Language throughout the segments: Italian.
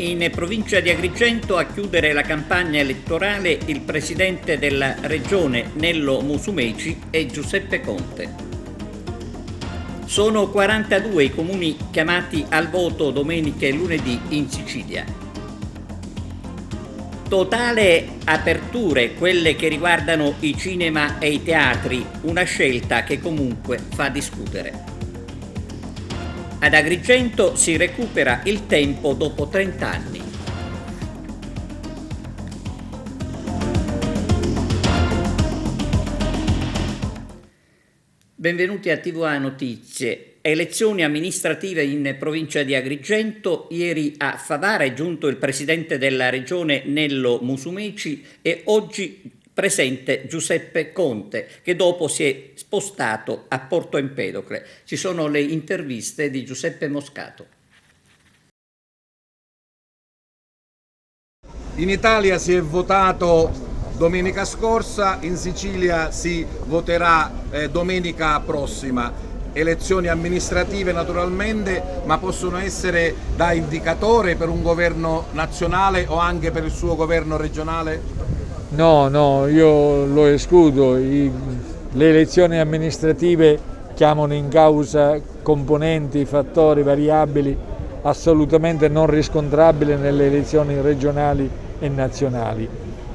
In provincia di Agrigento a chiudere la campagna elettorale il presidente della regione Nello Musumeci e Giuseppe Conte. Sono 42 i comuni chiamati al voto domenica e lunedì in Sicilia. Totale aperture, quelle che riguardano i cinema e i teatri, una scelta che comunque fa discutere. Ad Agrigento si recupera il tempo dopo 30 anni. Benvenuti a TVA Notizie. Elezioni amministrative in provincia di Agrigento. Ieri a Favara è giunto il presidente della regione Nello Musumeci e oggi presente Giuseppe Conte, che dopo si è spostato a Porto Empedocle. Ci sono le interviste di Giuseppe Moscato. In Italia si è votato domenica scorsa, in Sicilia si voterà domenica prossima. Elezioni amministrative naturalmente, ma possono essere da indicatore per un governo nazionale o anche per il suo governo regionale? No, io lo escludo. Le elezioni amministrative chiamano in causa componenti, fattori, variabili assolutamente non riscontrabili nelle elezioni regionali e nazionali.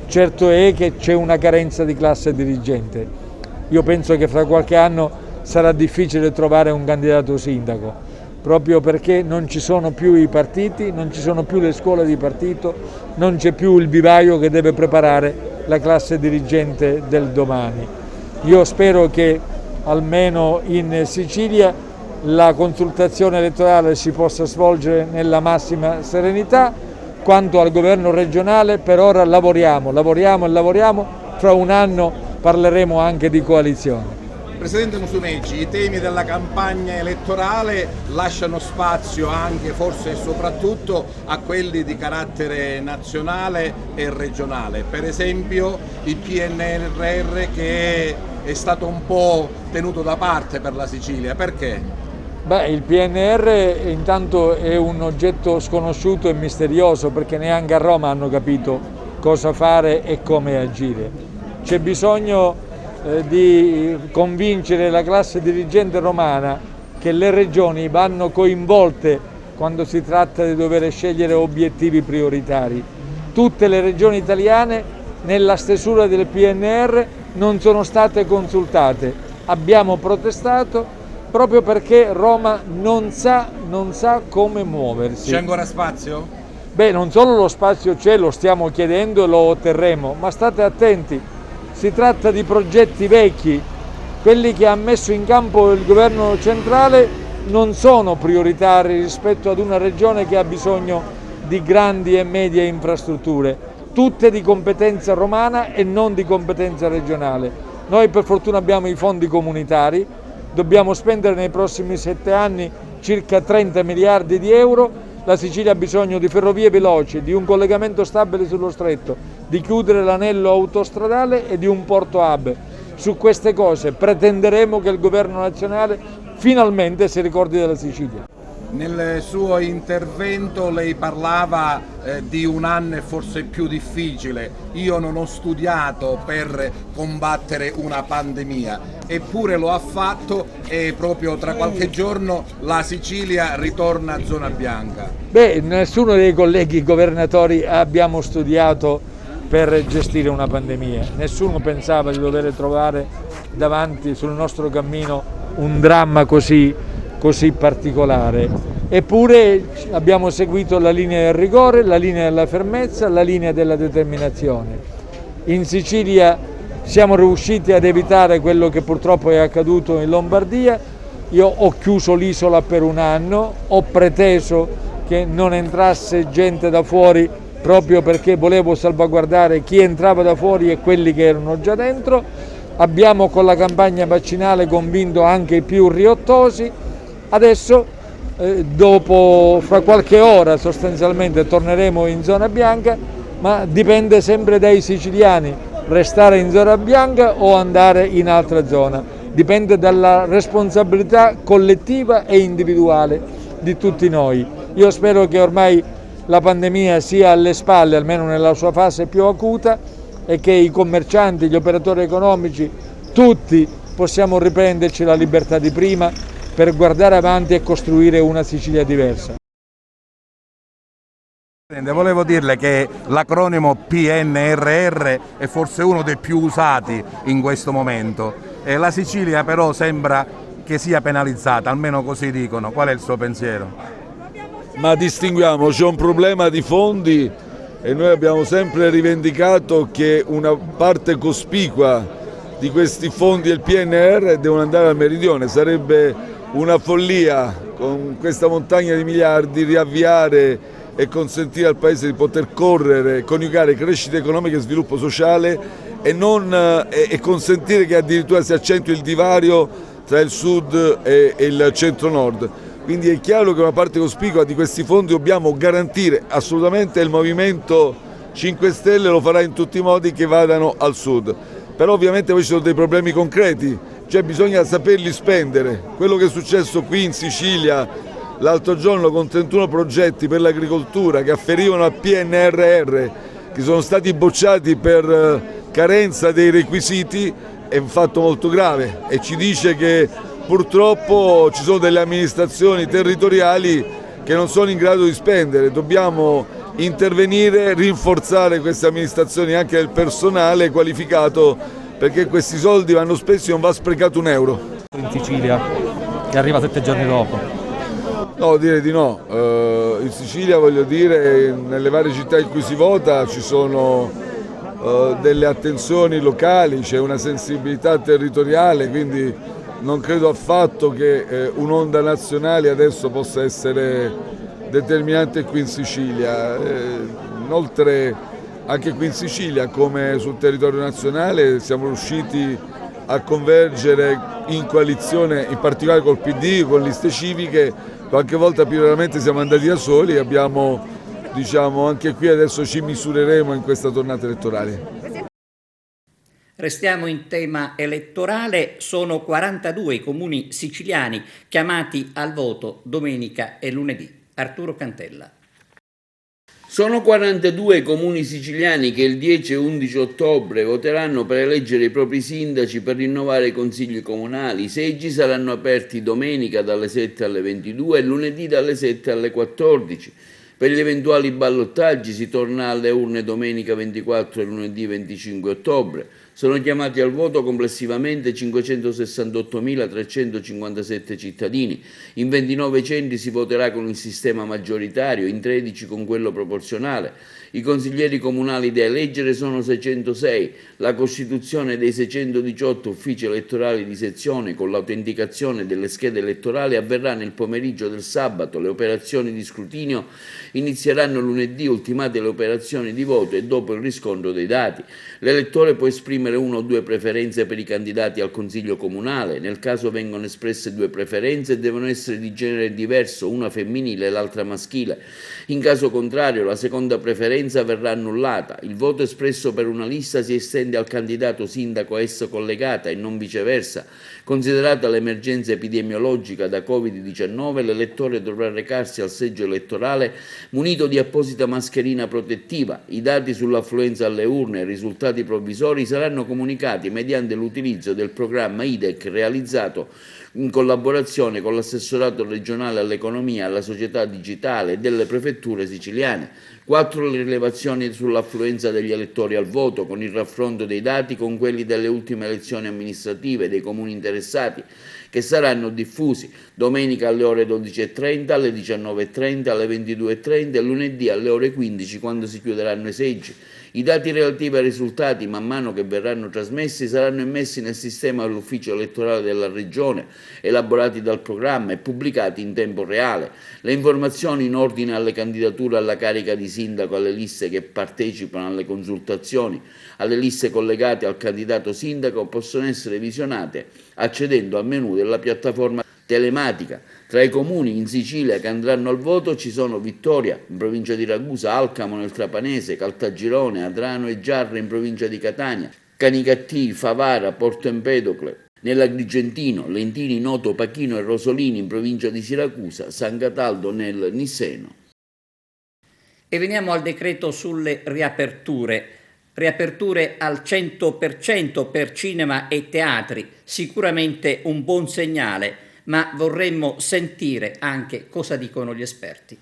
Certo è che c'è una carenza di classe dirigente. Io penso che fra qualche anno sarà difficile trovare un candidato sindaco, proprio perché non ci sono più i partiti, non ci sono più le scuole di partito, non c'è più il vivaio che deve preparare la classe dirigente del domani. Io spero che almeno in Sicilia la consultazione elettorale si possa svolgere nella massima serenità. Quanto al governo regionale, per ora lavoriamo, fra un anno parleremo anche di coalizione. Presidente Musumeci, i temi della campagna elettorale lasciano spazio anche, forse e soprattutto, a quelli di carattere nazionale e regionale. Per esempio il PNRR, che è stato un po' tenuto da parte per la Sicilia. Perché? Il PNR intanto è un oggetto sconosciuto e misterioso, perché neanche a Roma hanno capito cosa fare e come agire. C'è bisogno di convincere la classe dirigente romana che le regioni vanno coinvolte quando si tratta di dover scegliere obiettivi prioritari. Tutte le regioni italiane nella stesura del PNR non sono state consultate. Abbiamo protestato proprio perché Roma non sa come muoversi. C'è ancora spazio? Non solo lo spazio c'è, lo stiamo chiedendo e lo otterremo, ma state attenti. Si tratta di progetti vecchi, quelli che ha messo in campo il governo centrale non sono prioritari rispetto ad una regione che ha bisogno di grandi e medie infrastrutture, tutte di competenza romana e non di competenza regionale. Noi per fortuna abbiamo i fondi comunitari, dobbiamo spendere nei prossimi 7 anni circa 30 miliardi di euro. La Sicilia ha bisogno di ferrovie veloci, di un collegamento stabile sullo stretto, di chiudere l'anello autostradale e di un porto hub. Su queste cose pretenderemo che il governo nazionale finalmente si ricordi della Sicilia. Nel suo intervento lei parlava di un anno e forse più difficile. Io non ho studiato per combattere una pandemia, eppure lo ha fatto e proprio tra qualche giorno la Sicilia ritorna a zona bianca. Nessuno dei colleghi governatori abbiamo studiato per gestire una pandemia. Nessuno pensava di dover trovare davanti sul nostro cammino un dramma così particolare, eppure abbiamo seguito la linea del rigore, la linea della fermezza, la linea della determinazione. In Sicilia siamo riusciti ad evitare quello che purtroppo è accaduto in Lombardia. Io ho chiuso l'isola per un anno, ho preteso che non entrasse gente da fuori proprio perché volevo salvaguardare chi entrava da fuori e quelli che erano già dentro. Abbiamo con la campagna vaccinale convinto anche i più riottosi. Adesso, dopo fra qualche ora sostanzialmente torneremo in zona bianca, ma dipende sempre dai siciliani restare in zona bianca o andare in altra zona. Dipende dalla responsabilità collettiva e individuale di tutti noi. Io spero che ormai la pandemia sia alle spalle, almeno nella sua fase più acuta, e che i commercianti, gli operatori economici, tutti possiamo riprenderci la libertà di prima per guardare avanti e costruire una Sicilia diversa. Volevo dirle che l'acronimo PNRR è forse uno dei più usati in questo momento. La Sicilia però sembra che sia penalizzata, almeno così dicono. Qual è il suo pensiero? Ma distinguiamo, c'è un problema di fondi e noi abbiamo sempre rivendicato che una parte cospicua di questi fondi del PNR devono andare al meridione. Sarebbe una follia con questa montagna di miliardi riavviare e consentire al Paese di poter correre, coniugare crescita economica e sviluppo sociale e consentire che addirittura si accentui il divario tra il sud e il centro-nord. Quindi è chiaro che una parte cospicua di questi fondi dobbiamo garantire assolutamente, il Movimento 5 Stelle lo farà in tutti i modi che vadano al sud. Però ovviamente poi ci sono dei problemi concreti, cioè bisogna saperli spendere. Quello che è successo qui in Sicilia l'altro giorno con 31 progetti per l'agricoltura che afferivano al PNRR, che sono stati bocciati per carenza dei requisiti, è un fatto molto grave e ci dice che purtroppo ci sono delle amministrazioni territoriali che non sono in grado di spendere. Dobbiamo intervenire, rinforzare queste amministrazioni anche del personale qualificato, perché questi soldi vanno spesi e non va sprecato un euro. In Sicilia, che arriva 7 giorni dopo. No, direi di no. In Sicilia, voglio dire, nelle varie città in cui si vota ci sono delle attenzioni locali, c'è una sensibilità territoriale, quindi non credo affatto che un'onda nazionale adesso possa essere determinante qui in Sicilia. Inoltre anche qui in Sicilia, come sul territorio nazionale, siamo riusciti a convergere in coalizione, in particolare col PD, con liste civiche. Qualche volta più raramente siamo andati da soli e abbiamo, anche qui adesso ci misureremo in questa tornata elettorale. Restiamo in tema elettorale, sono 42 i comuni siciliani chiamati al voto domenica e lunedì. Arturo Cantella. Sono 42 i comuni siciliani che il 10 e 11 ottobre voteranno per eleggere i propri sindaci per rinnovare i consigli comunali. I seggi saranno aperti domenica dalle 7 alle 22 e lunedì dalle 7 alle 14. Per gli eventuali ballottaggi si torna alle urne domenica 24 e lunedì 25 ottobre. Sono chiamati al voto complessivamente 568.357 cittadini. In 29 centri si voterà con il sistema maggioritario, in 13 con quello proporzionale. I consiglieri comunali da eleggere sono 606. La costituzione dei 618 uffici elettorali di sezione con l'autenticazione delle schede elettorali avverrà nel pomeriggio del sabato. Le operazioni di scrutinio inizieranno lunedì, ultimate le operazioni di voto e dopo il riscontro dei dati. L'elettore può esprimere una o due preferenze per i candidati al Consiglio comunale. Nel caso vengano espresse due preferenze, devono essere di genere diverso, una femminile e l'altra maschile. In caso contrario, la seconda preferenza verrà annullata. Il voto espresso per una lista si estende al candidato sindaco a esso collegata e non viceversa. Considerata l'emergenza epidemiologica da Covid-19, l'elettore dovrà recarsi al seggio elettorale munito di apposita mascherina protettiva. I dati sull'affluenza alle urne e i risultati provvisori saranno comunicati mediante l'utilizzo del programma IDEC realizzato in collaborazione con l'assessorato regionale all'economia e alla società digitale e delle prefetture siciliane. 4 le rilevazioni sull'affluenza degli elettori al voto, con il raffronto dei dati con quelli delle ultime elezioni amministrative dei comuni interessati, che saranno diffusi domenica alle ore 12.30, alle 19.30, alle 22.30 e lunedì alle ore 15 quando si chiuderanno i seggi. I dati relativi ai risultati, man mano che verranno trasmessi, saranno immessi nel sistema dell'ufficio elettorale della Regione, elaborati dal programma e pubblicati in tempo reale. Le informazioni in ordine alle candidature alla carica di sindaco, alle liste che partecipano alle consultazioni, alle liste collegate al candidato sindaco possono essere visionate accedendo al menu della piattaforma telematica. Tra i comuni in Sicilia che andranno al voto ci sono Vittoria, in provincia di Ragusa, Alcamo nel Trapanese, Caltagirone, Adrano e Giarre in provincia di Catania, Canicattì, Favara, Porto Empedocle, nell'Agrigentino, Lentini, Noto, Pachino e Rosolini in provincia di Siracusa, San Cataldo nel Nisseno. E veniamo al decreto sulle riaperture. Riaperture al 100% per cinema e teatri, sicuramente un buon segnale, ma vorremmo sentire anche cosa dicono gli esperti.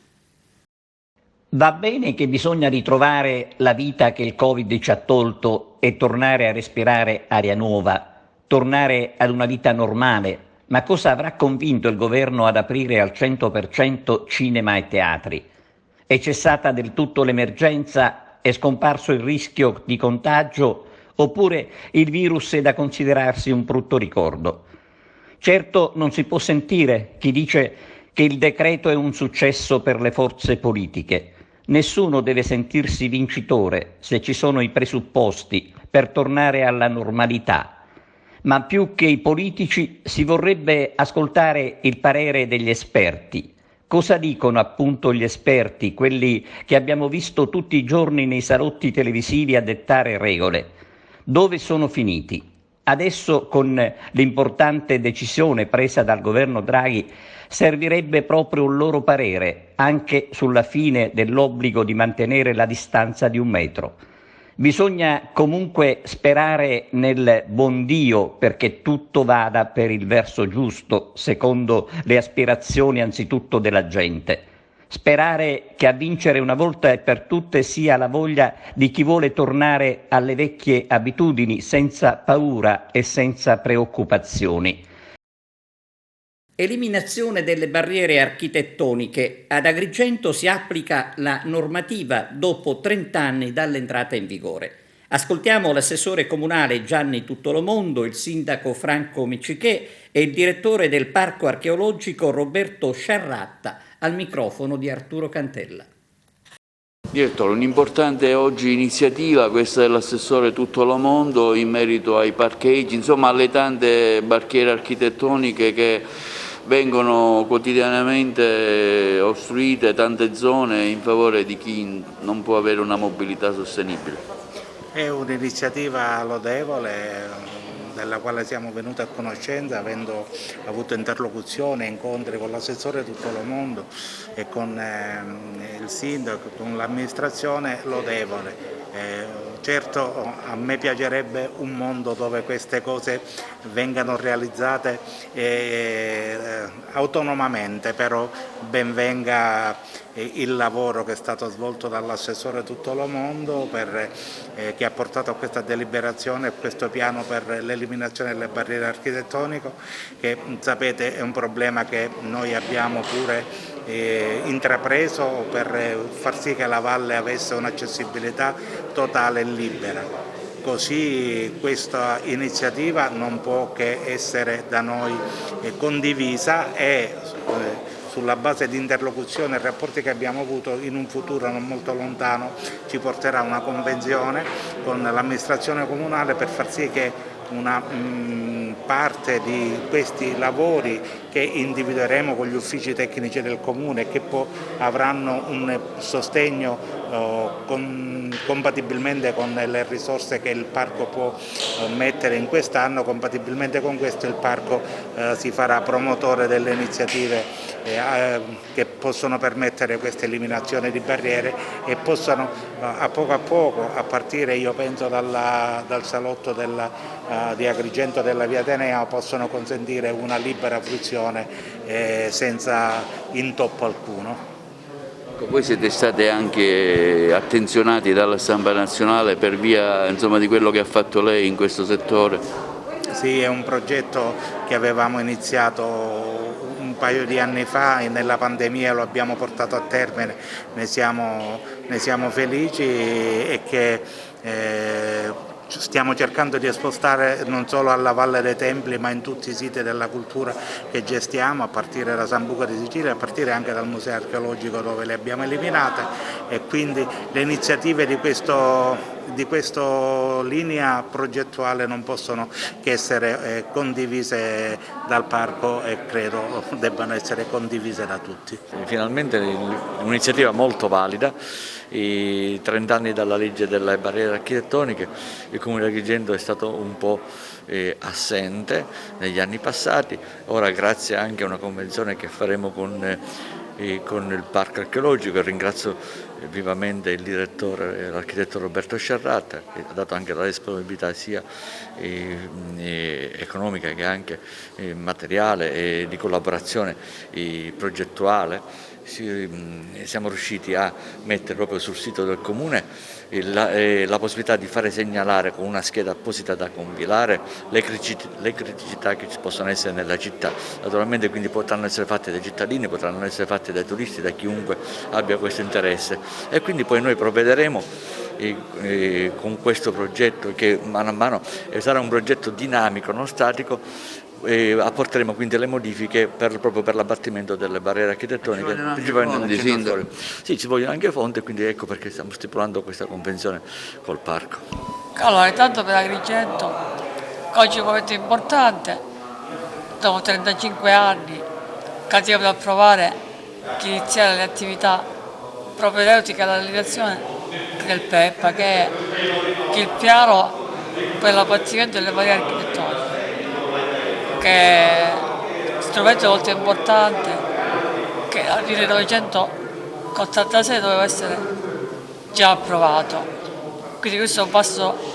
Va bene che bisogna ritrovare la vita che il Covid ci ha tolto e tornare a respirare aria nuova, tornare ad una vita normale, ma cosa avrà convinto il governo ad aprire al 100% cinema e teatri? È cessata del tutto l'emergenza? È scomparso il rischio di contagio? Oppure il virus è da considerarsi un brutto ricordo? Certo non si può sentire chi dice che il decreto è un successo per le forze politiche. Nessuno deve sentirsi vincitore se ci sono i presupposti per tornare alla normalità. Ma più che i politici si vorrebbe ascoltare il parere degli esperti. Cosa dicono appunto gli esperti, quelli che abbiamo visto tutti i giorni nei salotti televisivi a dettare regole? Dove sono finiti? Adesso, con l'importante decisione presa dal governo Draghi, servirebbe proprio un loro parere anche sulla fine dell'obbligo di mantenere la distanza di 1 metro. Bisogna comunque sperare nel buon Dio perché tutto vada per il verso giusto, secondo le aspirazioni anzitutto della gente. Sperare che a vincere una volta e per tutte sia la voglia di chi vuole tornare alle vecchie abitudini senza paura e senza preoccupazioni. Eliminazione delle barriere architettoniche. Ad Agrigento si applica la normativa dopo 30 anni dall'entrata in vigore. Ascoltiamo l'assessore comunale Gianni Tuttolomondo, il sindaco Franco Miccichè e il direttore del parco archeologico Roberto Sciarratta al microfono di Arturo Cantella. Direttore, un'importante oggi iniziativa questa dell'assessore Tuttolomondo in merito ai parcheggi, insomma alle tante barriere architettoniche che vengono quotidianamente ostruite, tante zone in favore di chi non può avere una mobilità sostenibile. È un'iniziativa lodevole della quale siamo venuti a conoscenza avendo avuto interlocuzione e incontri con l'assessore Tuttolomondo e con il sindaco, con l'amministrazione lodevole. Certo a me piacerebbe un mondo dove queste cose vengano realizzate autonomamente, però ben venga il lavoro che è stato svolto dall'assessore Tuttolomondo che ha portato a questa deliberazione e questo piano per l'eliminazione delle barriere architettoniche, che sapete è un problema che noi abbiamo pure intrapreso per far sì che la valle avesse un'accessibilità totale e libera. Così questa iniziativa non può che essere da noi condivisa e sulla base di interlocuzione e rapporti che abbiamo avuto in un futuro non molto lontano ci porterà una convenzione con l'amministrazione comunale per far sì che una parte di questi lavori che individueremo con gli uffici tecnici del Comune e che poi avranno un sostegno compatibilmente con le risorse che il Parco può mettere in quest'anno, compatibilmente con questo il Parco si farà promotore delle iniziative che possono permettere questa eliminazione di barriere e possano a poco, a partire io penso dal salotto di Agrigento della Via Atenea, possono consentire una libera fruizione senza intoppo alcuno. Voi siete stati anche attenzionati dalla stampa nazionale per via di quello che ha fatto lei in questo settore? Sì, è un progetto che avevamo iniziato un paio di anni fa e nella pandemia lo abbiamo portato a termine, ne siamo felici e che stiamo cercando di spostare non solo alla Valle dei Templi ma in tutti i siti della cultura che gestiamo, a partire da Sambuca di Sicilia, a partire anche dal museo archeologico dove le abbiamo eliminate, e quindi le iniziative di questa linea progettuale non possono che essere condivise dal Parco e credo debbano essere condivise da tutti. Finalmente un'iniziativa molto valida, i 30 anni dalla legge delle barriere architettoniche, il Comune di Agrigento è stato un po' assente negli anni passati, ora grazie anche a una convenzione che faremo con con il parco archeologico. Ringrazio vivamente il direttore, l'architetto Roberto Sciarrata, che ha dato anche la disponibilità sia economica che anche materiale e di collaborazione progettuale. Siamo riusciti a mettere proprio sul sito del Comune la possibilità di fare segnalare con una scheda apposita da compilare le criticità che ci possono essere nella città. Naturalmente quindi potranno essere fatte dai cittadini, potranno essere fatte dai turisti, da chiunque abbia questo interesse, e quindi poi noi provvederemo con questo progetto, che mano a mano sarà un progetto dinamico, non statico. Apporteremo quindi le modifiche proprio per l'abbattimento delle barriere architettoniche, principalmente nel centro storico. Sì, ci vogliono anche fondi, quindi ecco perché stiamo stipulando questa convenzione col parco. Allora, intanto per Agrigento oggi è un momento importante, dopo 35 anni che andiamo ad approvare di iniziare le attività propedeutiche alla realizzazione del PEPA, che è il piano per l'abbattimento delle barriere architettoniche, che è un strumento molto importante che nel 1986 doveva essere già approvato. Quindi questo è un passo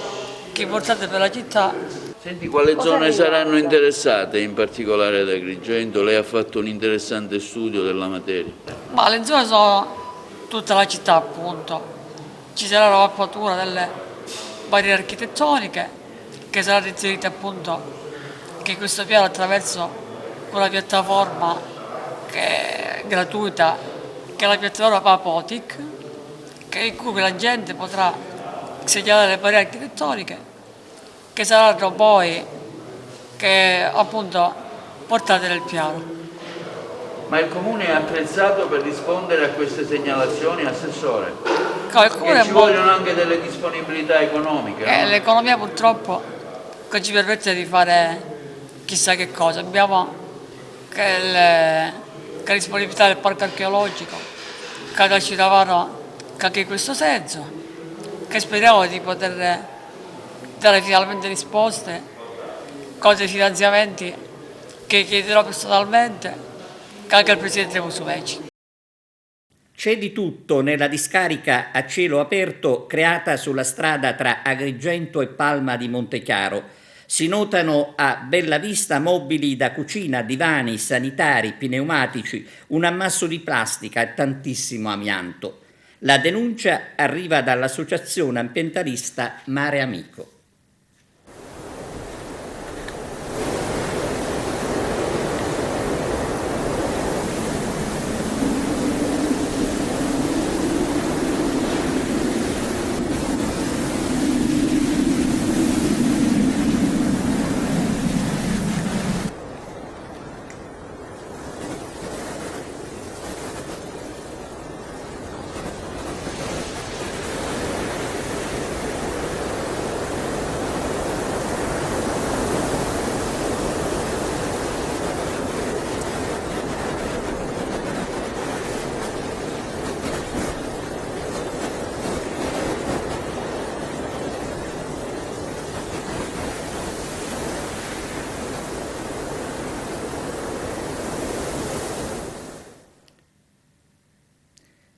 importante per la città. Senti, quali zone saranno interessate in particolare ad Agrigento? Lei ha fatto un interessante studio della materia. Ma le zone sono tutta la città, appunto. Ci sarà la mappatura delle barriere architettoniche che saranno inserite appunto che questo piano attraverso una piattaforma che è gratuita, che è la piattaforma Papotic, in cui la gente potrà segnalare le barriere architettoniche che saranno poi appunto portate nel piano. Ma il Comune è attrezzato per rispondere a queste segnalazioni, Assessore? E ci vogliono anche delle disponibilità economiche, no? L'economia purtroppo non ci permette di fare chissà che cosa. Abbiamo che la disponibilità del parco archeologico che ci davano anche in questo senso, che speriamo di poter dare finalmente risposte con dei finanziamenti che chiederò personalmente anche al Presidente Musumeci. C'è di tutto nella discarica a cielo aperto creata sulla strada tra Agrigento e Palma di Montechiaro. Si notano a bella vista mobili da cucina, divani, sanitari, pneumatici, un ammasso di plastica e tantissimo amianto. La denuncia arriva dall'associazione ambientalista Mare Amico.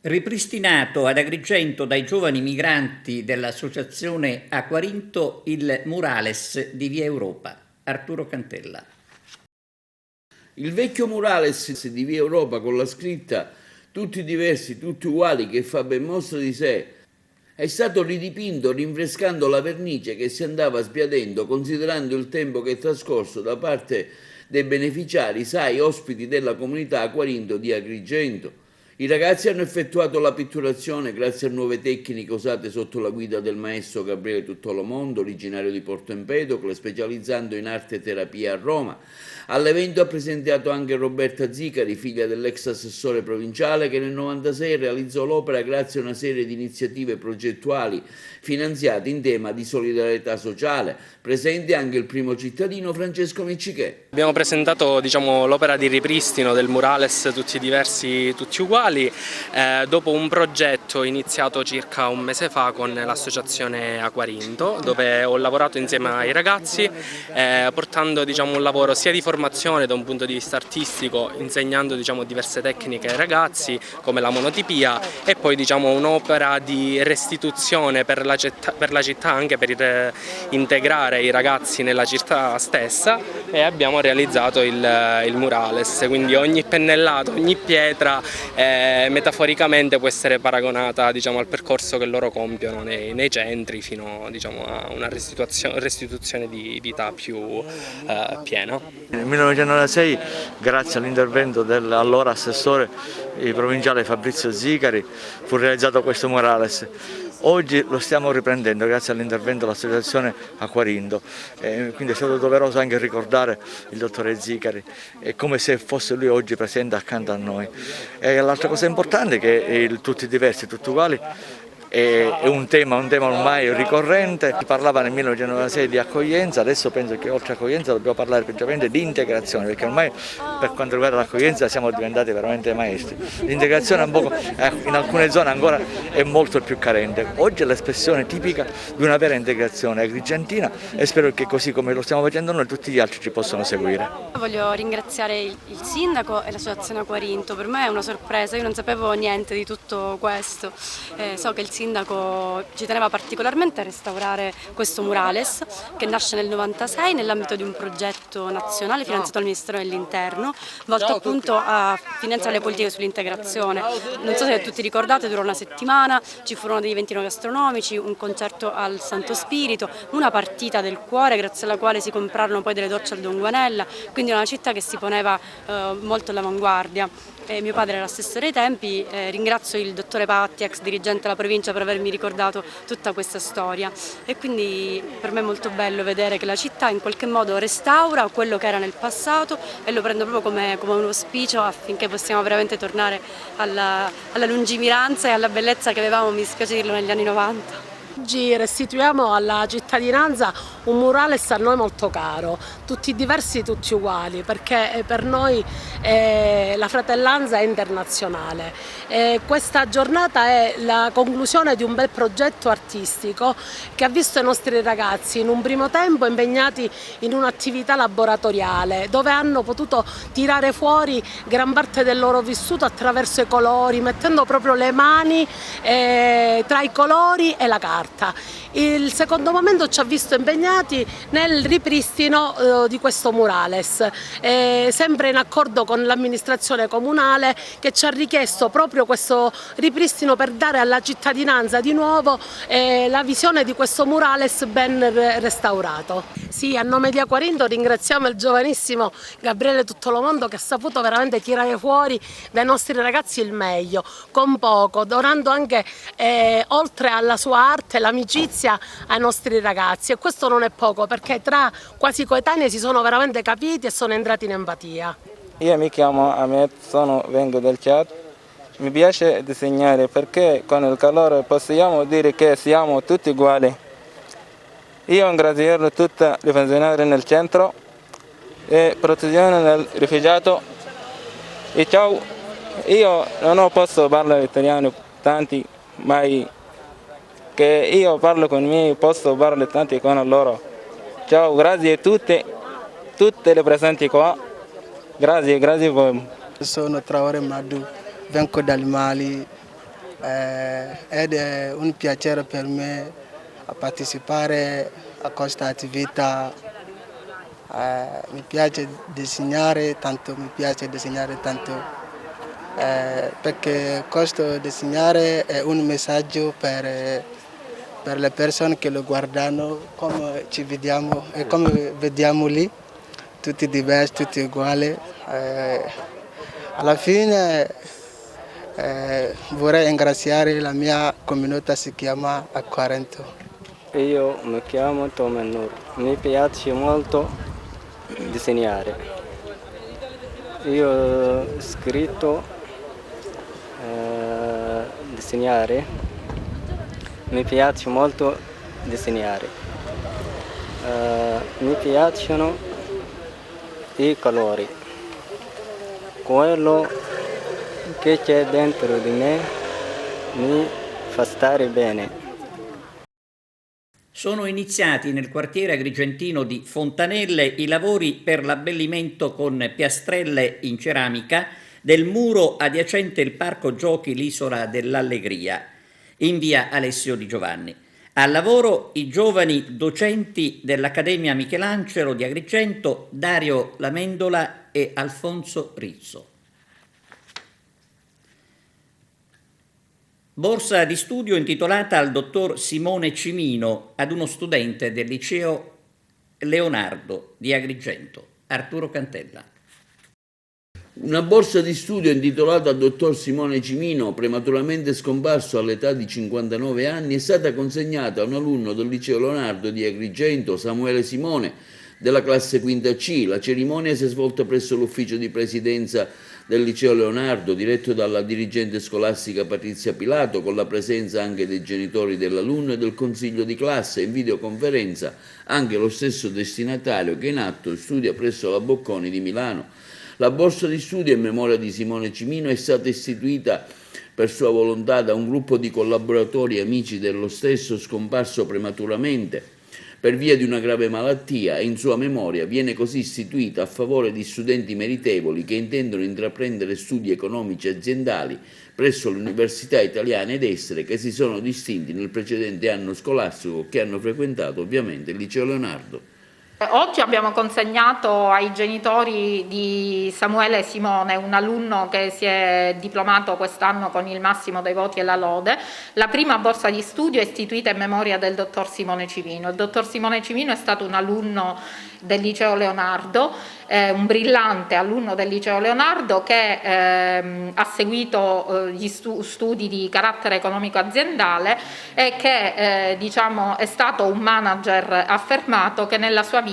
Ripristinato ad Agrigento dai giovani migranti dell'associazione Aquarinto il murales di Via Europa. Arturo Cantella. Il vecchio murales di Via Europa con la scritta "Tutti diversi, tutti uguali" che fa ben mostra di sé, è stato ridipinto rinfrescando la vernice che si andava sbiadendo, considerando il tempo che è trascorso da parte dei beneficiari, sai, ospiti della comunità Aquarinto di Agrigento. I ragazzi hanno effettuato la pitturazione grazie a nuove tecniche usate sotto la guida del maestro Gabriele Tuttolomondo, originario di Porto Empedocle, specializzando in arte e terapia a Roma. All'evento ha presentato anche Roberta Zicari, figlia dell'ex assessore provinciale, che nel 1996 realizzò l'opera grazie a una serie di iniziative progettuali finanziate in tema di solidarietà sociale. Presente anche il primo cittadino Francesco Miccichè. Abbiamo presentato l'opera di ripristino del murales Tutti diversi, tutti uguali, murali dopo un progetto iniziato circa un mese fa con l'associazione Aquarinto, dove ho lavorato insieme ai ragazzi portando un lavoro sia di formazione da un punto di vista artistico, insegnando diverse tecniche ai ragazzi come la monotipia, e poi un'opera di restituzione per la città, anche per integrare i ragazzi nella città stessa, e abbiamo realizzato il murales, quindi ogni pennellato, ogni pietra metaforicamente può essere paragonata al percorso che loro compiono nei centri, fino a una restituzione di vita più piena. Nel 1996, grazie all'intervento dell'allora assessore provinciale Fabrizio Zicari, fu realizzato questo murales. Oggi lo stiamo riprendendo grazie all'intervento dell'associazione Aquarinto, quindi è stato doveroso anche ricordare il dottore Zicari, come se fosse lui oggi presente accanto a noi. L'altra cosa importante è che tutti diversi, tutti uguali, è un tema ormai ricorrente. Si parlava nel 1996 di accoglienza, adesso penso che oltre accoglienza dobbiamo parlare principalmente di integrazione, perché ormai per quanto riguarda l'accoglienza siamo diventati veramente maestri. L'integrazione in alcune zone ancora è molto più carente. Oggi è l'espressione tipica di una vera integrazione agrigentina, e spero che così come lo stiamo facendo noi tutti gli altri ci possano seguire. Voglio ringraziare il sindaco e l'associazione Aquarinto. Per me è una sorpresa, io non sapevo niente di tutto questo. So che il sindaco ci teneva particolarmente a restaurare questo murales, che nasce nel 96 nell'ambito di un progetto nazionale finanziato dal Ministero dell'Interno, volto appunto a finanziare le politiche sull'integrazione. Non so se tutti ricordate, durò una settimana, ci furono degli eventi gastronomici, un concerto al Santo Spirito, una partita del cuore grazie alla quale si comprarono poi delle docce al Don Guanella, quindi una città che si poneva molto all'avanguardia. Mio padre era assessore ai tempi, ringrazio il dottore Patti, ex dirigente della provincia, per avermi ricordato tutta questa storia, e quindi per me è molto bello vedere che la città in qualche modo restaura quello che era nel passato, e lo prendo proprio come un auspicio affinché possiamo veramente tornare alla lungimiranza e alla bellezza che avevamo, mi dispiace dirlo, negli anni 90. Oggi restituiamo alla cittadinanza un murales a noi molto caro, tutti diversi, tutti uguali, perché per noi la fratellanza è internazionale. Questa giornata è la conclusione di un bel progetto artistico che ha visto i nostri ragazzi in un primo tempo impegnati in un'attività laboratoriale, dove hanno potuto tirare fuori gran parte del loro vissuto attraverso i colori, mettendo proprio le mani tra i colori e la carta. Il secondo momento ci ha visto impegnati nel ripristino di questo murales, sempre in accordo con l'amministrazione comunale, che ci ha richiesto proprio questo ripristino per dare alla cittadinanza di nuovo la visione di questo murales ben restaurato. Sì, a nome di Aquarinto ringraziamo il giovanissimo Gabriele Tuttolomondo, che ha saputo veramente tirare fuori dai nostri ragazzi il meglio, con poco, donando anche oltre alla sua arte l'amicizia ai nostri ragazzi, e questo non è poco, perché tra quasi coetanei si sono veramente capiti e sono entrati in empatia. Io mi chiamo Ahmed, vengo dal Chad. Mi piace disegnare perché con il calore possiamo dire che siamo tutti uguali. Io ringrazio tutti i funzionari nel centro e protezione del rifugiato. E ciao, io non posso parlare italiano tanti, ma che io parlo con me, posso parlare tanti con loro. Ciao, grazie a tutte le presenti qua. Grazie a voi. Sono Traoré Madou, vengo dal Mali ed è un piacere per me partecipare a questa attività. Mi piace disegnare tanto, perché questo disegnare è un messaggio per le persone che lo guardano, come ci vediamo e come vediamo lì, tutti diversi, tutti uguali. Alla fine vorrei ringraziare la mia comunità, si chiama Aquarinto. Io mi chiamo Tomenur, mi piace molto disegnare. Io ho scritto disegnare, mi piace molto disegnare. Mi piacciono i colori, quello che c'è dentro di me mi fa stare bene. Sono iniziati nel quartiere agrigentino di Fontanelle i lavori per l'abbellimento con piastrelle in ceramica del muro adiacente il parco giochi l'Isola dell'Allegria, in via Alessio Di Giovanni. Al lavoro i giovani docenti dell'Accademia Michelangelo di Agrigento, Dario Lamendola e Alfonso Rizzo. Borsa di studio intitolata al dottor Simone Cimino ad uno studente del liceo Leonardo di Agrigento, Arturo Cantella. Una borsa di studio intitolata al dottor Simone Cimino, prematuramente scomparso all'età di 59 anni, è stata consegnata a un alunno del liceo Leonardo di Agrigento, Samuele Simone, della classe quinta C. La cerimonia si è svolta presso l'ufficio di presidenza del liceo Leonardo, diretto dalla dirigente scolastica Patrizia Pilato, con la presenza anche dei genitori dell'alunno e del consiglio di classe, in videoconferenza anche lo stesso destinatario che in atto studia presso la Bocconi di Milano. La borsa di studio in memoria di Simone Cimino è stata istituita per sua volontà da un gruppo di collaboratori e amici dello stesso scomparso prematuramente per via di una grave malattia e in sua memoria viene così istituita a favore di studenti meritevoli che intendono intraprendere studi economici aziendali presso le università italiane ed estere che si sono distinti nel precedente anno scolastico, che hanno frequentato ovviamente il liceo Leonardo. Oggi abbiamo consegnato ai genitori di Samuele Simone, un alunno che si è diplomato quest'anno con il massimo dei voti e la lode, la prima borsa di studio istituita in memoria del dottor Simone Cimino. Il dottor Simone Cimino è stato un alunno del liceo Leonardo, un brillante alunno del liceo Leonardo che ha seguito gli studi di carattere economico aziendale e che è stato un manager affermato che nella sua vita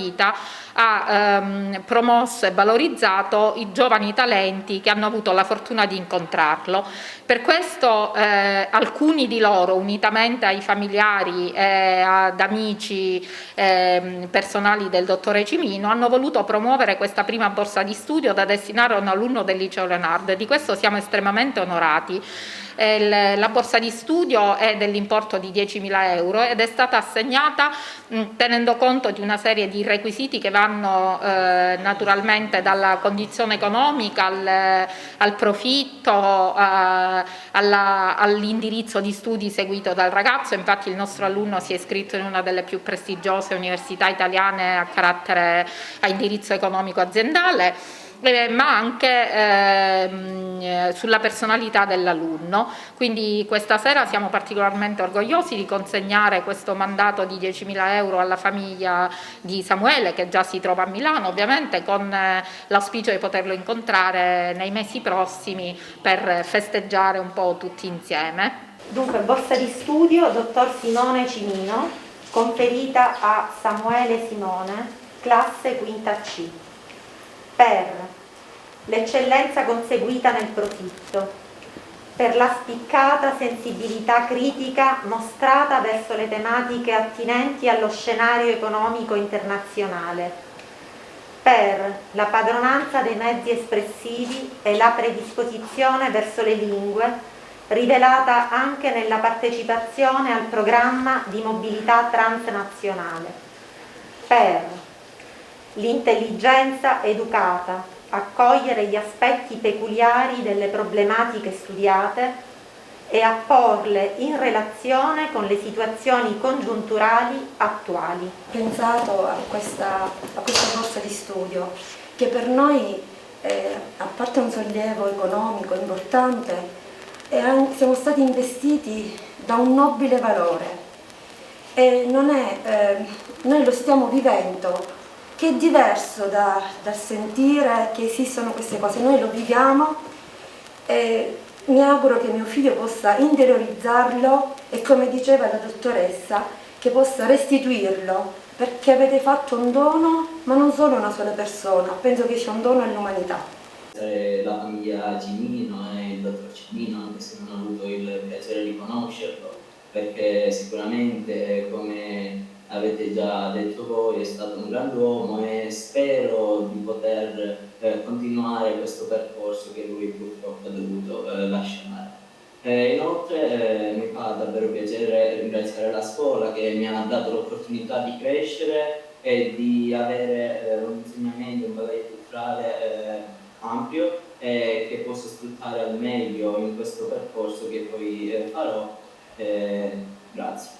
ha promosso e valorizzato i giovani talenti che hanno avuto la fortuna di incontrarlo. Per questo alcuni di loro, unitamente ai familiari e ad amici personali del dottore Cimino, hanno voluto promuovere questa prima borsa di studio da destinare a un alunno del liceo Leonardo e di questo siamo estremamente onorati. La borsa di studio è dell'importo di 10.000 euro ed è stata assegnata tenendo conto di una serie di requisiti che vanno naturalmente dalla condizione economica al profitto, all'indirizzo di studi seguito dal ragazzo. Infatti il nostro alunno si è iscritto in una delle più prestigiose università italiane a indirizzo economico aziendale, ma anche sulla personalità dell'alunno. Quindi questa sera siamo particolarmente orgogliosi di consegnare questo mandato di 10.000 euro alla famiglia di Samuele, che già si trova a Milano, ovviamente con l'auspicio di poterlo incontrare nei mesi prossimi per festeggiare un po' tutti insieme. Dunque, borsa di studio dottor Simone Cimino, conferita a Samuele Simone, classe quinta C, per l'eccellenza conseguita nel profitto, per la spiccata sensibilità critica mostrata verso le tematiche attinenti allo scenario economico internazionale, per la padronanza dei mezzi espressivi e la predisposizione verso le lingue, rivelata anche nella partecipazione al programma di mobilità transnazionale, per l'intelligenza educata a cogliere gli aspetti peculiari delle problematiche studiate e a porle in relazione con le situazioni congiunturali attuali. Ho pensato a questa borsa di studio che per noi, a parte un sollievo economico importante, siamo stati investiti da un nobile valore e noi lo stiamo vivendo, che è diverso dal sentire che esistono queste cose. Noi lo viviamo e mi auguro che mio figlio possa interiorizzarlo e, come diceva la dottoressa, che possa restituirlo, perché avete fatto un dono, ma non solo una sola persona, penso che sia un dono all'umanità. La famiglia Cimino e il dottor Cimino, anche se non ho avuto il piacere di conoscerlo, perché sicuramente come avete già detto voi, è stato un grand'uomo e spero di poter continuare questo percorso che lui purtroppo ha dovuto lasciare. Inoltre mi fa davvero piacere ringraziare la scuola che mi ha dato l'opportunità di crescere e di avere un insegnamento, un bagaglio culturale ampio che posso sfruttare al meglio in questo percorso che poi farò. Grazie.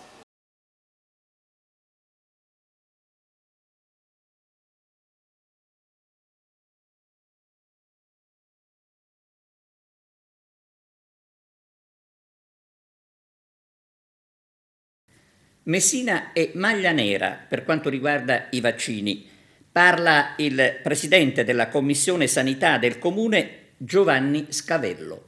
Messina è maglia nera per quanto riguarda i vaccini. Parla il presidente della Commissione Sanità del Comune, Giovanni Scavello.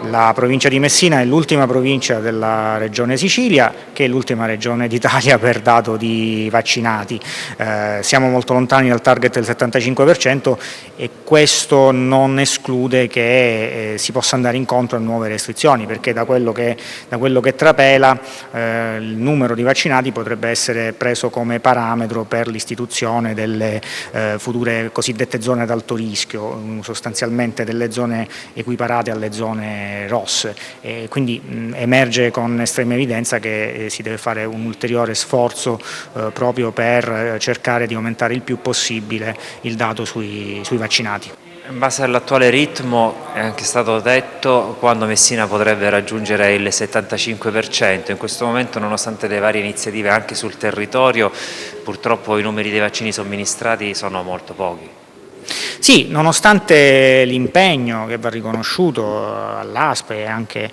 La provincia di Messina è l'ultima provincia della regione Sicilia, che è l'ultima regione d'Italia per dato di vaccinati. Siamo molto lontani dal target del 75% e questo non esclude che si possa andare incontro a nuove restrizioni, perché da quello che trapela il numero di vaccinati potrebbe essere preso come parametro per l'istituzione delle future cosiddette zone ad alto rischio, sostanzialmente delle zone equiparate alle zone rosse, e quindi emerge con estrema evidenza che si deve fare un ulteriore sforzo proprio per cercare di aumentare il più possibile il dato sui vaccinati. In base all'attuale ritmo è anche stato detto quando Messina potrebbe raggiungere il 75%. In questo momento, nonostante le varie iniziative anche sul territorio, purtroppo i numeri dei vaccini somministrati sono molto pochi. Sì, nonostante l'impegno che va riconosciuto all'ASP e anche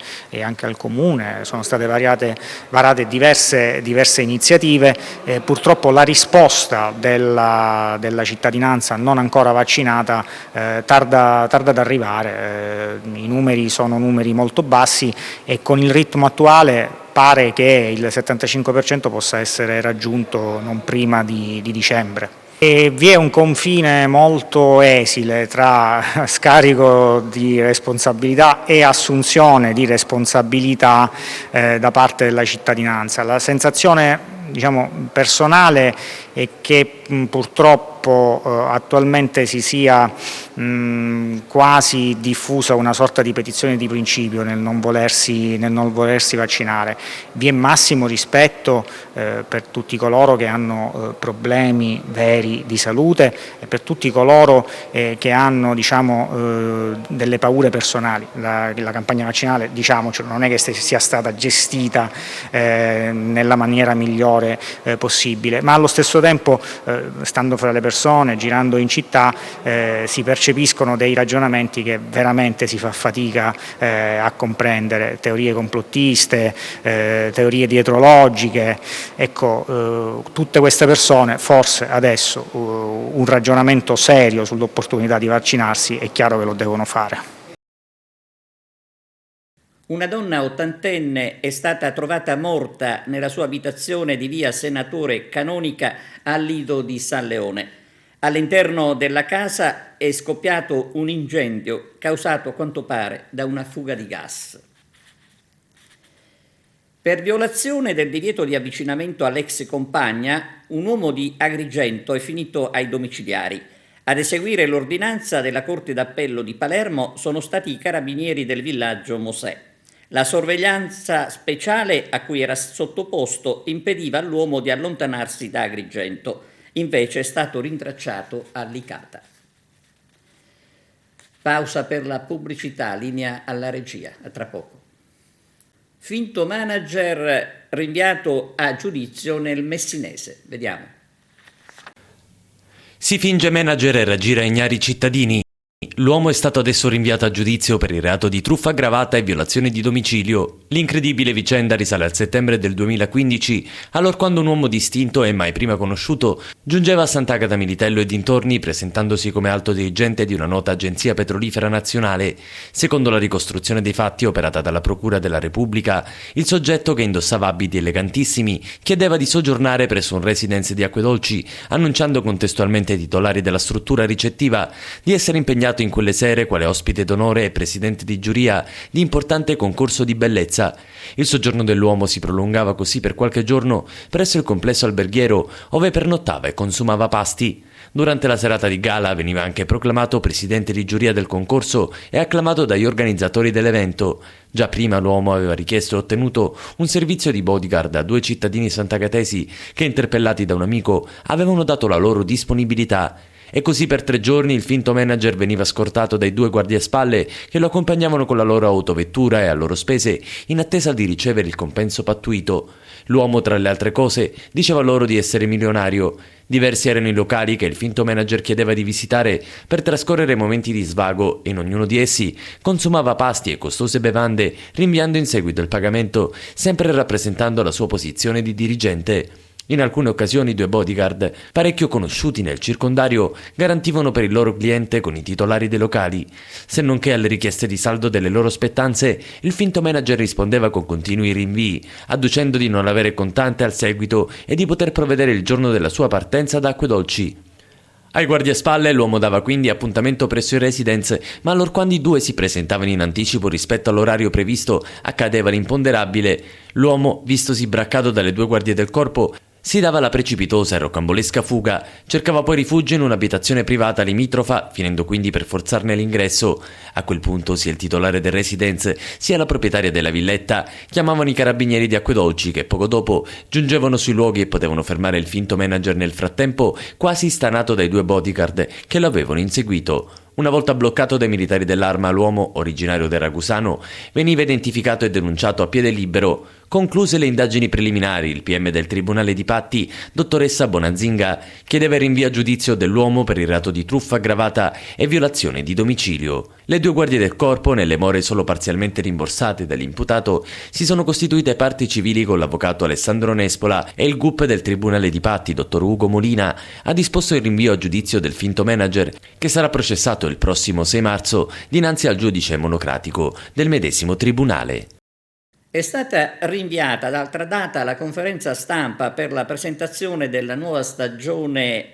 al Comune, sono state varate diverse iniziative, purtroppo la risposta della cittadinanza non ancora vaccinata tarda ad arrivare. I numeri sono numeri molto bassi e con il ritmo attuale pare che il 75% possa essere raggiunto non prima di dicembre. E vi è un confine molto esile tra scarico di responsabilità e assunzione di responsabilità da parte della cittadinanza. La sensazione, personale è che purtroppo attualmente si sia quasi diffusa una sorta di petizione di principio nel non volersi vaccinare. Vi è massimo rispetto per tutti coloro che hanno problemi veri di salute e per tutti coloro che hanno delle paure personali. La campagna vaccinale, diciamocelo, non è che sia stata gestita nella maniera migliore possibile, ma allo stesso tempo, stando fra le persone, girando in città, si percepiscono dei ragionamenti che veramente si fa fatica a comprendere, teorie complottiste, teorie dietrologiche. Ecco, tutte queste persone, forse adesso un ragionamento serio sull'opportunità di vaccinarsi è chiaro che lo devono fare. Una donna ottantenne è stata trovata morta nella sua abitazione di via Senatore Canonica a Lido di San Leone. All'interno della casa è scoppiato un incendio causato, a quanto pare, da una fuga di gas. Per violazione del divieto di avvicinamento all'ex compagna, un uomo di Agrigento è finito ai domiciliari. Ad eseguire l'ordinanza della Corte d'Appello di Palermo sono stati i carabinieri del villaggio Mosè. La sorveglianza speciale a cui era sottoposto impediva all'uomo di allontanarsi da Agrigento, invece è stato rintracciato a Licata. Pausa per la pubblicità, linea alla regia, a tra poco. Finto manager rinviato a giudizio nel Messinese, vediamo. Si finge manager e raggira ignari cittadini. L'uomo è stato adesso rinviato a giudizio per il reato di truffa aggravata e violazione di domicilio. L'incredibile vicenda risale al settembre del 2015, allorquando un uomo distinto e mai prima conosciuto giungeva a Sant'Agata Militello e dintorni presentandosi come alto dirigente di una nota agenzia petrolifera nazionale. Secondo la ricostruzione dei fatti operata dalla Procura della Repubblica, il soggetto, che indossava abiti elegantissimi, chiedeva di soggiornare presso un residence di Acquedolci, annunciando contestualmente ai titolari della struttura ricettiva di essere impegnato impegnato in quelle sere quale ospite d'onore e presidente di giuria di importante concorso di bellezza. Il soggiorno dell'uomo si prolungava così per qualche giorno presso il complesso alberghiero, ove pernottava e consumava pasti. Durante la serata di gala veniva anche proclamato presidente di giuria del concorso e acclamato dagli organizzatori dell'evento. Già prima l'uomo aveva richiesto e ottenuto un servizio di bodyguard a 2 cittadini sant'Agatesi che, interpellati da un amico, avevano dato la loro disponibilità. E così per 3 giorni il finto manager veniva scortato dai 2 guardiaspalle che lo accompagnavano con la loro autovettura e a loro spese in attesa di ricevere il compenso pattuito. L'uomo, tra le altre cose, diceva loro di essere milionario. Diversi erano i locali che il finto manager chiedeva di visitare per trascorrere momenti di svago e in ognuno di essi consumava pasti e costose bevande, rinviando in seguito il pagamento, sempre rappresentando la sua posizione di dirigente. In alcune occasioni 2 bodyguard, parecchio conosciuti nel circondario, garantivano per il loro cliente con i titolari dei locali. Se non che alle richieste di saldo delle loro spettanze, il finto manager rispondeva con continui rinvii, adducendo di non avere contante al seguito e di poter provvedere il giorno della sua partenza da Acquedolci. Ai guardiaspalle l'uomo dava quindi appuntamento presso i residence, ma allorquando i 2 si presentavano in anticipo rispetto all'orario previsto, accadeva l'imponderabile. L'uomo, vistosi braccato dalle 2 guardie del corpo, si dava la precipitosa e rocambolesca fuga, cercava poi rifugio in un'abitazione privata limitrofa, finendo quindi per forzarne l'ingresso. A quel punto sia il titolare del residence sia la proprietaria della villetta chiamavano i carabinieri di Acquedolci che poco dopo giungevano sui luoghi e potevano fermare il finto manager nel frattempo, quasi stanato dai 2 bodyguard che lo avevano inseguito. Una volta bloccato dai militari dell'Arma, l'uomo, originario del Ragusano, veniva identificato e denunciato a piede libero. Concluse le indagini preliminari, il PM del Tribunale di Patti, dottoressa Bonanzinga, chiedeva il rinvio a giudizio dell'uomo per il reato di truffa aggravata e violazione di domicilio. Le 2 guardie del corpo, nelle more solo parzialmente rimborsate dall'imputato, si sono costituite parti civili con l'avvocato Alessandro Nespola e il GUP del Tribunale di Patti, dottor Ugo Molina, ha disposto il rinvio a giudizio del finto manager, che sarà processato il prossimo 6 marzo dinanzi al giudice monocratico del medesimo tribunale. È stata rinviata ad altra data la conferenza stampa per la presentazione della nuova stagione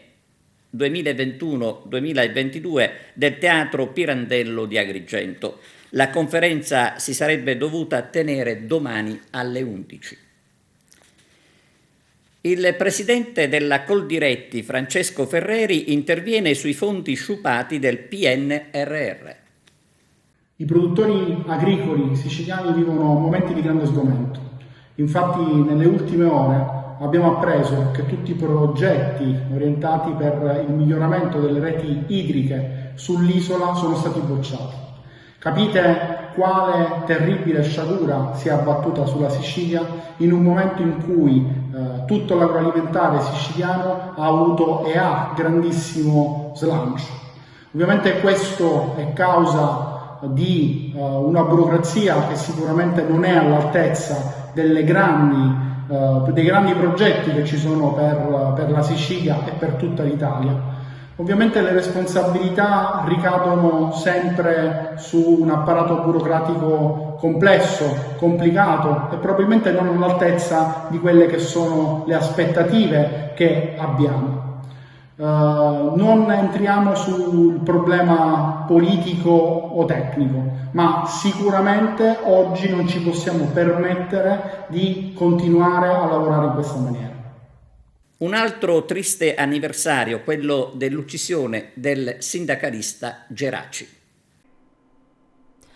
2021-2022 del Teatro Pirandello di Agrigento. La conferenza si sarebbe dovuta tenere domani alle 11. Il presidente della Coldiretti, Francesco Ferreri, interviene sui fondi sciupati del PNRR. I produttori agricoli siciliani vivono momenti di grande sgomento. Infatti nelle ultime ore abbiamo appreso che tutti i progetti orientati per il miglioramento delle reti idriche sull'isola sono stati bocciati. Capite quale terribile sciagura si è abbattuta sulla Sicilia in un momento in cui tutto l'agroalimentare siciliano ha avuto e ha grandissimo slancio. Ovviamente questo è causa di una burocrazia che sicuramente non è all'altezza dei grandi progetti che ci sono per la Sicilia e per tutta l'Italia. Ovviamente le responsabilità ricadono sempre su un apparato burocratico complesso, complicato e probabilmente non all'altezza di quelle che sono le aspettative che abbiamo. Non entriamo sul problema politico o tecnico, ma sicuramente oggi non ci possiamo permettere di continuare a lavorare in questa maniera. Un altro triste anniversario, quello dell'uccisione del sindacalista Geraci.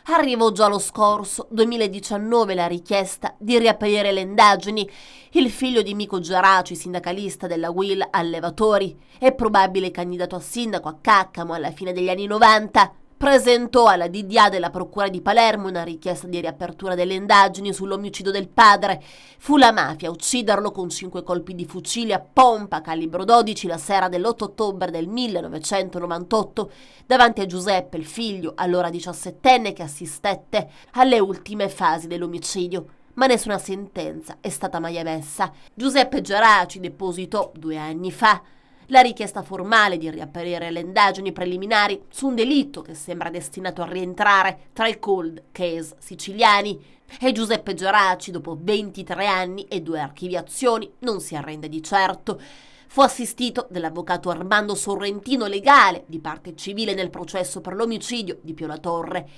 Arrivò già lo scorso 2019 la richiesta di riaprire le indagini. Il figlio di Mico Geraci, sindacalista della UIL Allevatori e probabile candidato a sindaco a Caccamo alla fine degli anni 90, presentò alla DDA della Procura di Palermo una richiesta di riapertura delle indagini sull'omicidio del padre. Fu la mafia a ucciderlo con 5 colpi di fucile a pompa calibro 12 la sera dell'8 ottobre del 1998 davanti a Giuseppe, il figlio, allora 17enne, che assistette alle ultime fasi dell'omicidio. Ma nessuna sentenza è stata mai emessa. Giuseppe Geraci depositò 2 anni fa la richiesta formale di riaprire le indagini preliminari su un delitto che sembra destinato a rientrare tra i cold case siciliani. E Giuseppe Geraci, dopo 23 anni e 2 archiviazioni, non si arrende di certo. Fu assistito dall'avvocato Armando Sorrentino, legale di parte civile nel processo per l'omicidio di Pio La Torre.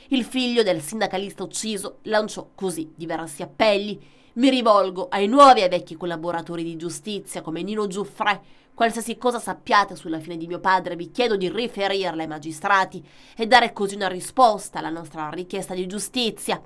Il figlio del sindacalista ucciso lanciò così diversi appelli. Mi rivolgo ai nuovi e vecchi collaboratori di giustizia come Nino Giuffre. Qualsiasi cosa sappiate sulla fine di mio padre vi chiedo di riferirla ai magistrati e dare così una risposta alla nostra richiesta di giustizia.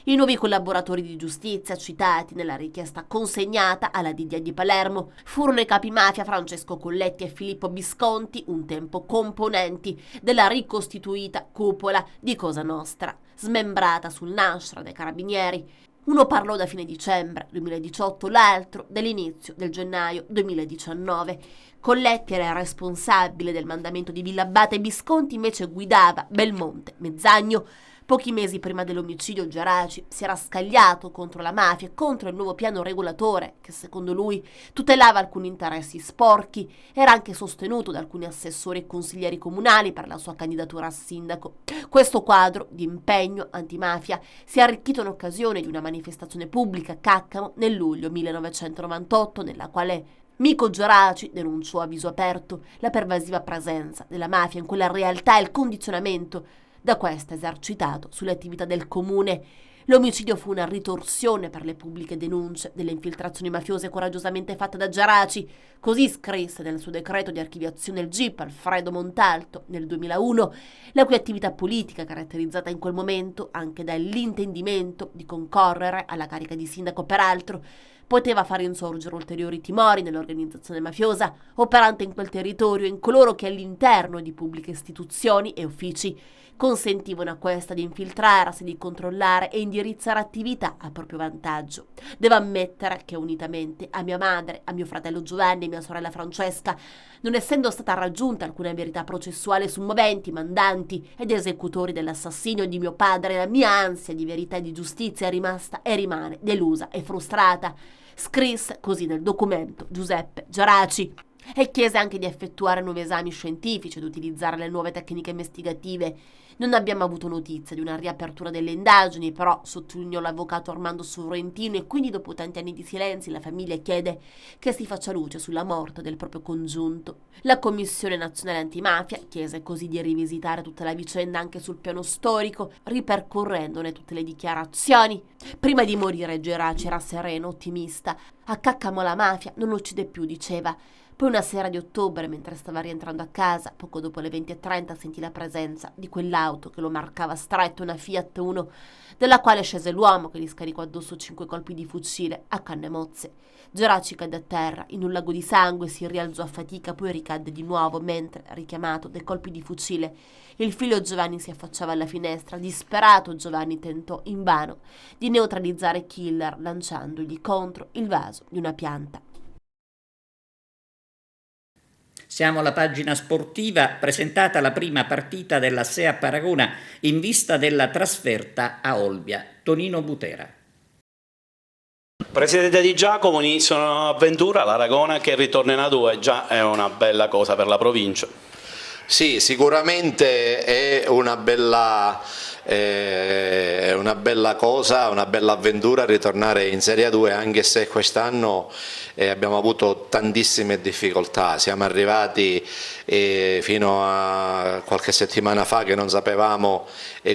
I nuovi collaboratori di giustizia citati nella richiesta consegnata alla DDA di Palermo furono i capi mafia Francesco Colletti e Filippo Bisconti, un tempo componenti della ricostituita cupola di Cosa Nostra, smembrata sul nascere dei carabinieri. Uno parlò da fine dicembre 2018, l'altro dall'inizio del gennaio 2019. Colletti era il responsabile del mandamento di Villa Abate e Bisconti invece guidava Belmonte Mezzagno. Pochi mesi prima dell'omicidio Geraci si era scagliato contro la mafia e contro il nuovo piano regolatore che secondo lui tutelava alcuni interessi sporchi. Era anche sostenuto da alcuni assessori e consiglieri comunali per la sua candidatura a sindaco. Questo quadro di impegno antimafia si è arricchito in occasione di una manifestazione pubblica a Caccamo nel luglio 1998, nella quale Mico Geraci denunciò a viso aperto la pervasiva presenza della mafia in quella realtà e il condizionamento da questa esercitato sulle attività del comune. L'omicidio fu una ritorsione per le pubbliche denunce delle infiltrazioni mafiose coraggiosamente fatte da Geraci. Così scrisse nel suo decreto di archiviazione il GIP Alfredo Montalto nel 2001, la cui attività politica, caratterizzata in quel momento anche dall'intendimento di concorrere alla carica di sindaco, peraltro poteva far insorgere ulteriori timori nell'organizzazione mafiosa operante in quel territorio e in coloro che all'interno di pubbliche istituzioni e uffici consentivano a questa di infiltrarsi, di controllare e indirizzare attività a proprio vantaggio. Devo ammettere che unitamente a mia madre, a mio fratello Giovanni e mia sorella Francesca, non essendo stata raggiunta alcuna verità processuale su moventi, mandanti ed esecutori dell'assassinio di mio padre, la mia ansia di verità e di giustizia è rimasta e rimane delusa e frustrata. Scrisse così nel documento Giuseppe Geraci e chiese anche di effettuare nuovi esami scientifici ed utilizzare le nuove tecniche investigative. Non abbiamo avuto notizia di una riapertura delle indagini, però sottolineò l'avvocato Armando Sorrentino, e quindi dopo tanti anni di silenzi la famiglia chiede che si faccia luce sulla morte del proprio congiunto. La Commissione Nazionale Antimafia chiese così di rivisitare tutta la vicenda anche sul piano storico, ripercorrendone tutte le dichiarazioni. Prima di morire Geraci era sereno, ottimista. A Caccamo la mafia non uccide più, diceva. Poi una sera di ottobre, mentre stava rientrando a casa, poco dopo le 20:30, sentì la presenza di quell'auto che lo marcava stretto, una Fiat Uno, della quale scese l'uomo che gli scaricò addosso 5 colpi di fucile a canne mozze. Geraci cadde a terra in un lago di sangue, si rialzò a fatica, poi ricadde di nuovo mentre, richiamato dai colpi di fucile, il figlio Giovanni si affacciava alla finestra. Disperato, Giovanni tentò invano di neutralizzare il killer lanciandogli contro il vaso di una pianta. Siamo alla pagina sportiva, presentata la prima partita della SEA Paragona in vista della trasferta a Olbia. Tonino Butera. Presidente Di Giacomo, inizia un'avventura, l'Aragona che ritorna in A2, già è una bella cosa per la provincia. Sì, sicuramente è una bella cosa, una bella avventura ritornare in Serie A2, anche se quest'anno abbiamo avuto tantissime difficoltà. Siamo arrivati fino a qualche settimana fa che non sapevamo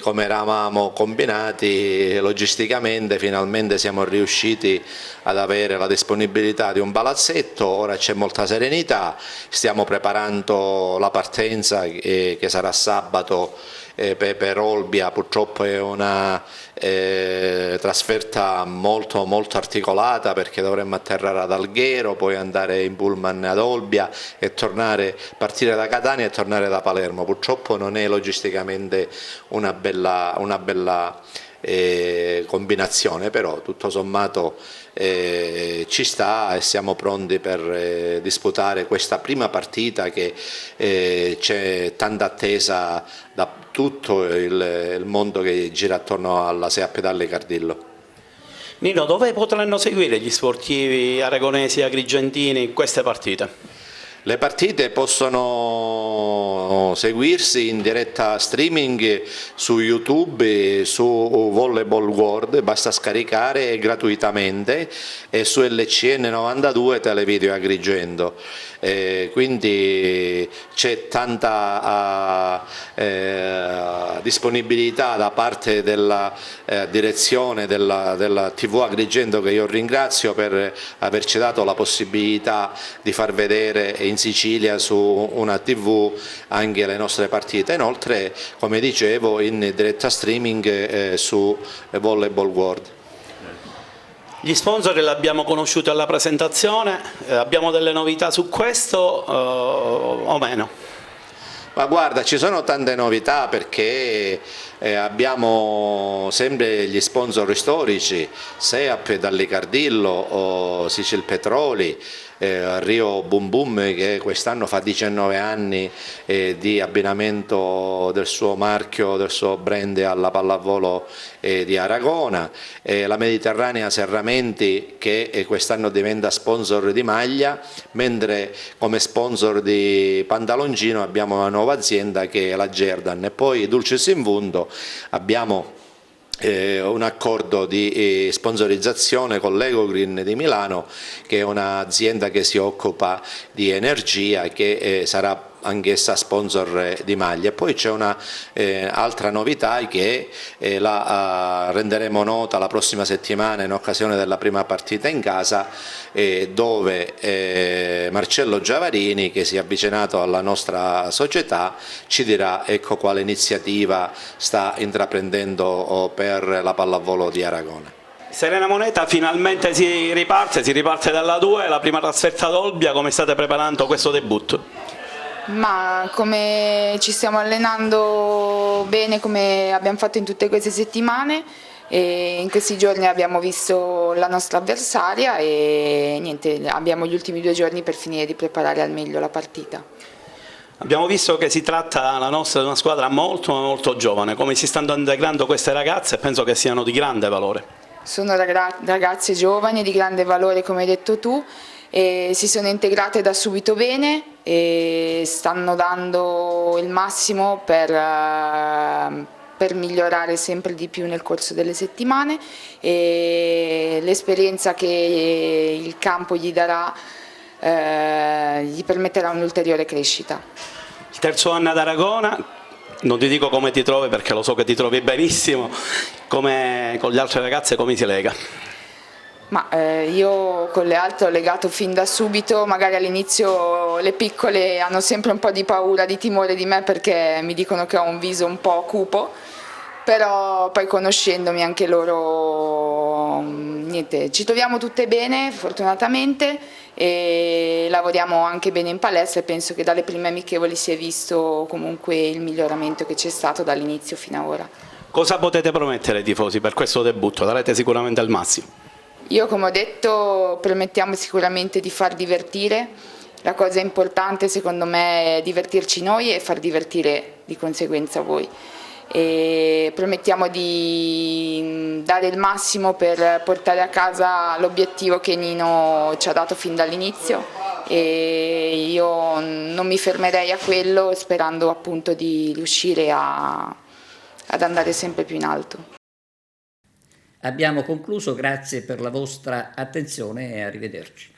come eravamo combinati logisticamente. Finalmente siamo riusciti ad avere la disponibilità di un palazzetto, ora c'è molta serenità, stiamo preparando la partenza che sarà sabato per Olbia. Purtroppo è una trasferta molto articolata, perché dovremmo atterrare ad Alghero, poi andare in pullman ad Olbia e partire da Catania e tornare da Palermo. Purtroppo non è logisticamente una bella combinazione, però tutto sommato ci sta e siamo pronti per disputare questa prima partita che c'è tanta attesa da tutto il mondo che gira attorno alla SEA Pedalle Cardillo. Nino, dove potranno seguire gli sportivi aragonesi e agrigentini queste partite? Le partite possono seguirsi in diretta streaming su YouTube, su Volleyball World, basta scaricare gratuitamente, e su LCN 92 Televideo Agrigento. Quindi c'è tanta disponibilità da parte della direzione della TV Agrigento, che io ringrazio per averci dato la possibilità di far vedere in Sicilia su una TV anche le nostre partite. Inoltre, come dicevo, in diretta streaming su Volleyball World. Gli sponsor li abbiamo conosciuti alla presentazione, abbiamo delle novità su questo o meno? Ma guarda, ci sono tante novità, perché abbiamo sempre gli sponsor storici, SEAP Dallicardillo o Sicil Petroli, Rio Boom Boom, che quest'anno fa 19 anni di abbinamento del suo marchio, del suo brand alla pallavolo di Aragona, la Mediterranea Serramenti, che quest'anno diventa sponsor di maglia, mentre come sponsor di pantaloncino abbiamo una nuova azienda che è la Gerdan, e poi Dulcis in Vundo abbiamo un accordo di sponsorizzazione con l'Ecogreen di Milano, che è un'azienda che si occupa di energia, che sarà anch'essa sponsor di maglie. Poi c'è una altra novità che la renderemo nota la prossima settimana in occasione della prima partita in casa, dove Marcello Giavarini, che si è avvicinato alla nostra società, ci dirà ecco quale iniziativa sta intraprendendo per la pallavolo di Aragona. Serena Moneta finalmente si riparte dalla 2, la prima trasferta ad Olbia. Come state preparando questo debutto? Ma come ci stiamo allenando bene, come abbiamo fatto in tutte queste settimane, e in questi giorni abbiamo visto la nostra avversaria e niente, abbiamo gli ultimi 2 giorni per finire di preparare al meglio la partita. Abbiamo visto che si tratta la nostra di una squadra molto giovane. Come si stanno integrando queste ragazze? Penso che siano di grande valore. Sono ragazze giovani di grande valore, come hai detto tu, e si sono integrate da subito bene e stanno dando il massimo per migliorare sempre di più nel corso delle settimane, e l'esperienza che il campo gli darà gli permetterà un'ulteriore crescita. Il terzo anno ad Aragona, non ti dico come ti trovi perché lo so che ti trovi benissimo, come con le altre ragazze come si lega? Ma io con le altre ho legato fin da subito, magari all'inizio le piccole hanno sempre un po' di paura, di timore di me, perché mi dicono che ho un viso un po' cupo, però poi conoscendomi anche loro, niente, ci troviamo tutte bene fortunatamente e lavoriamo anche bene in palestra, e penso che dalle prime amichevoli si è visto comunque il miglioramento che c'è stato dall'inizio fino ad ora. Cosa potete promettere ai tifosi per questo debutto? Darete sicuramente il massimo. Io, come ho detto, promettiamo sicuramente di far divertire. La cosa importante secondo me è divertirci noi e far divertire di conseguenza voi. E promettiamo di dare il massimo per portare a casa l'obiettivo che Nino ci ha dato fin dall'inizio, e io non mi fermerei a quello, sperando appunto di riuscire ad andare sempre più in alto. Abbiamo concluso, grazie per la vostra attenzione e arrivederci.